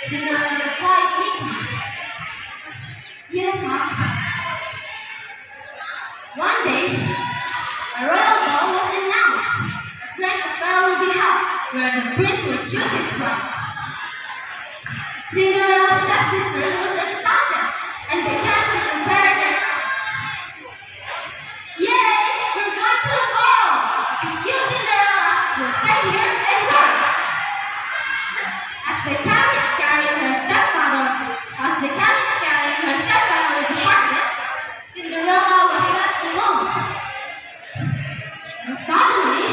Cinderella replied meekly, "Yes, Mom." One day, a royal ball was announced. A grand affair will be held, where the prince will choose his bride. Cinderella's stepsisters were excited and began to prepare their crowns. "Yay! We're going to the ball! You, Cinderella, will stay here and work." As the carriage carrying her stepfather departed, Cinderella was left alone. And suddenly,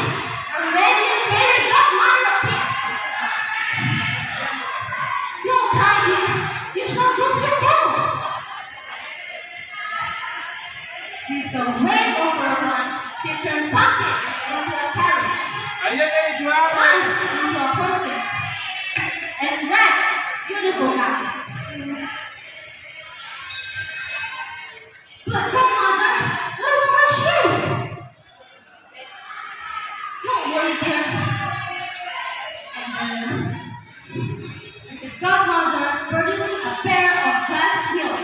a radiant fairy godmother appeared. "Don't cry, dear. You shall go to the ball." With a wave of her wand, she turned Pumpkin into a carriage, Hans into a horses, and Red, beautiful guys. "But godmother, what about my shoes?" "Don't worry, dear." And the godmother produced a pair of glass heels.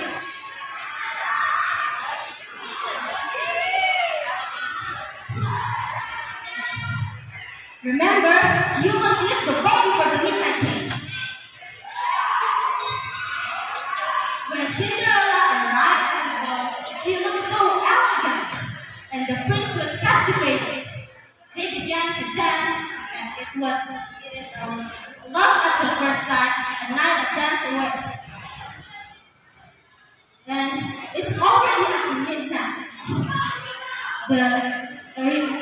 "Remember, you must use the ball before the midnight case." When Cinderella arrived at the ball, she looked so elegant, and the prince was captivated. They began to dance, and it is love at the first sight, a night of dance away. And it's already at midnight.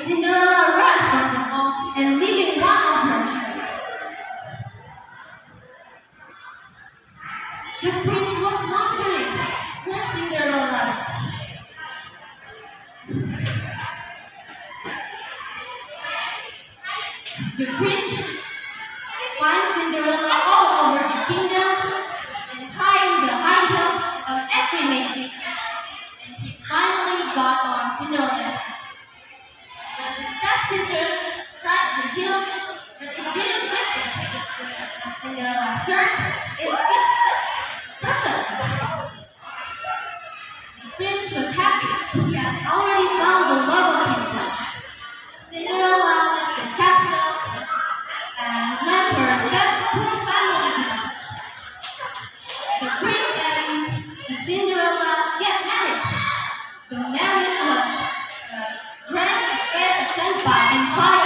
Cinderella rushed from the ball and leaving one of her shoes. The prince was wondering where Cinderella was. The prince finds Cinderella all over the kingdom and trying the high heels of every maiden, and he finally got on Cinderella's head. But the stepsister tried the heels, but it didn't fit them. As Cinderella's turn, it fit perfectly. The prince was happy. He had already found the love of his life. Cinderella left the castle and led her step-poor family to them. The prince and Cinderella get married. The marriage was a grand affair attended by entire